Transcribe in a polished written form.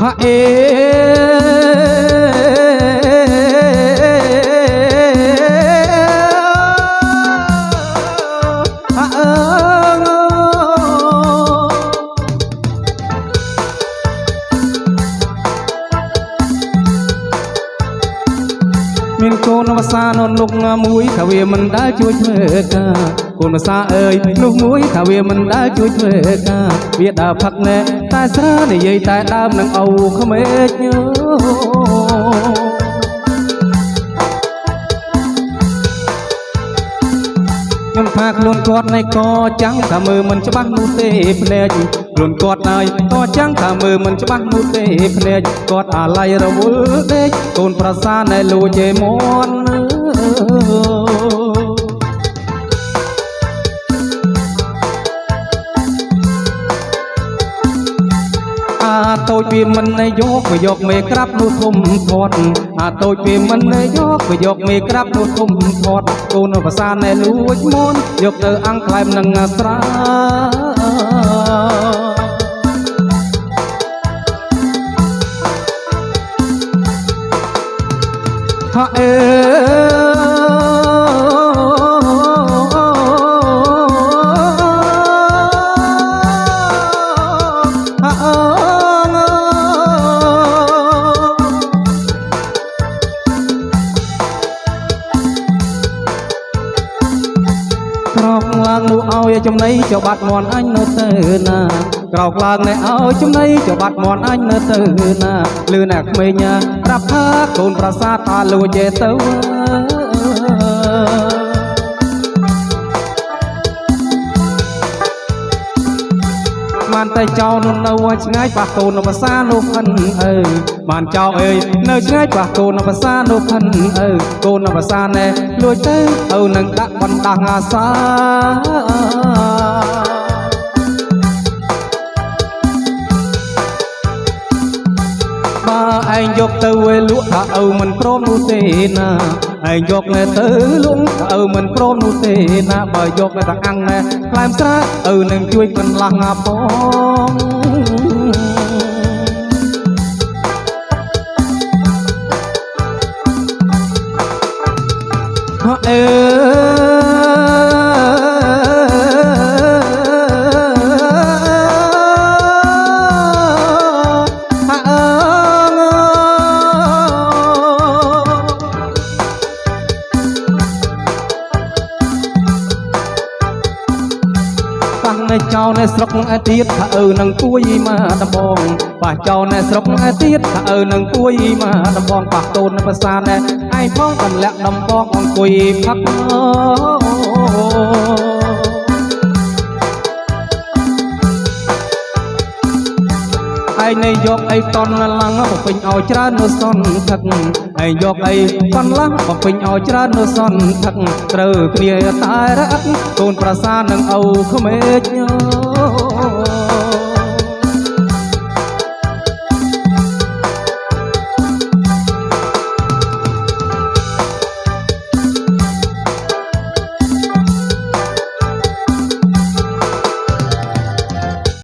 ហេមានកូនភាសានុកមួយថាវាមិនដែលជួយធ្វើការកូនភាសាអើយនោះមួយថាវាមិនដែលជួយធ្វើការវាដើរផឹកណែតែស្រានិយាយតែដើមនឹងអូក្មេកញោខ្ញុំថាខ្លួនគាត់ណៃក៏ចាំងថាមើលមិនច្បាស់នោះទេភ្នែកខ្លួនគាត់ហើយក៏ចាំងថាមើលមិនច្បាស់នោះទេភ្នែកគាត់អាឡ័យរវល់ដេកកូនប្រសាណែលួចឯមន់អាតូចវាមិនយកវាយកមេក្រាប់នោះធំធាត់អាតូចវាមិនយកវាយកមេក្រាប់នោះធំធាត់កូនភាសាណែលួចមន់យកទៅអាំងក្លែមនឹងស្រាថាអេក្រោកឡើងនោះឲ្យចំណៃចបាត់មន់អញនៅទៅណាក្រោកឡើងនេះឲ្យចំណៃចបាត់មន់អញនៅទៅណាលឺណាក្មេងប្រាប់ថាកូនប្រាសាទថាលួចទៅបានតែចោលនៅឆ្ងាយប៉ះកូនភាសានោះផិនអើបានចោលអើយនៅឆ្ងាយប៉ះកូនភាសានោះផិនអើកូនភាសាណែលួចទៅទៅនឹងដាក់បណ្ដាស់អាសាបើឯងយកទៅវេលក់ថាឪមិនព្រមនោះទេណាឯងយកទៅលក់ថាឪមិនព្រមនោះទេណាបើយកទៅអាំងណែខ្លែមស្រាឪនឹងជួយកន្លះអាផងអេចោលនៅស្រុកឯទៀតថាឪនឹងគួយមកដំបងប៉ះចោលនៅស្រុកឯទៀតថាឪនឹងគួយមកដំបងប៉ះកូនភាសាណែឯងផងកំលាក់ដំបងអង្គុយផឹកឯងនេះយកអីតន់ឡើងបំពេញឲ្យច្រើននៅសនថឹកឯងយកអីតន់ឡើងបំពេញឲ្យច្រើននៅសនថឹកត្រូវគ្នាតែរកកូនប្រសានឹងអូក្មេក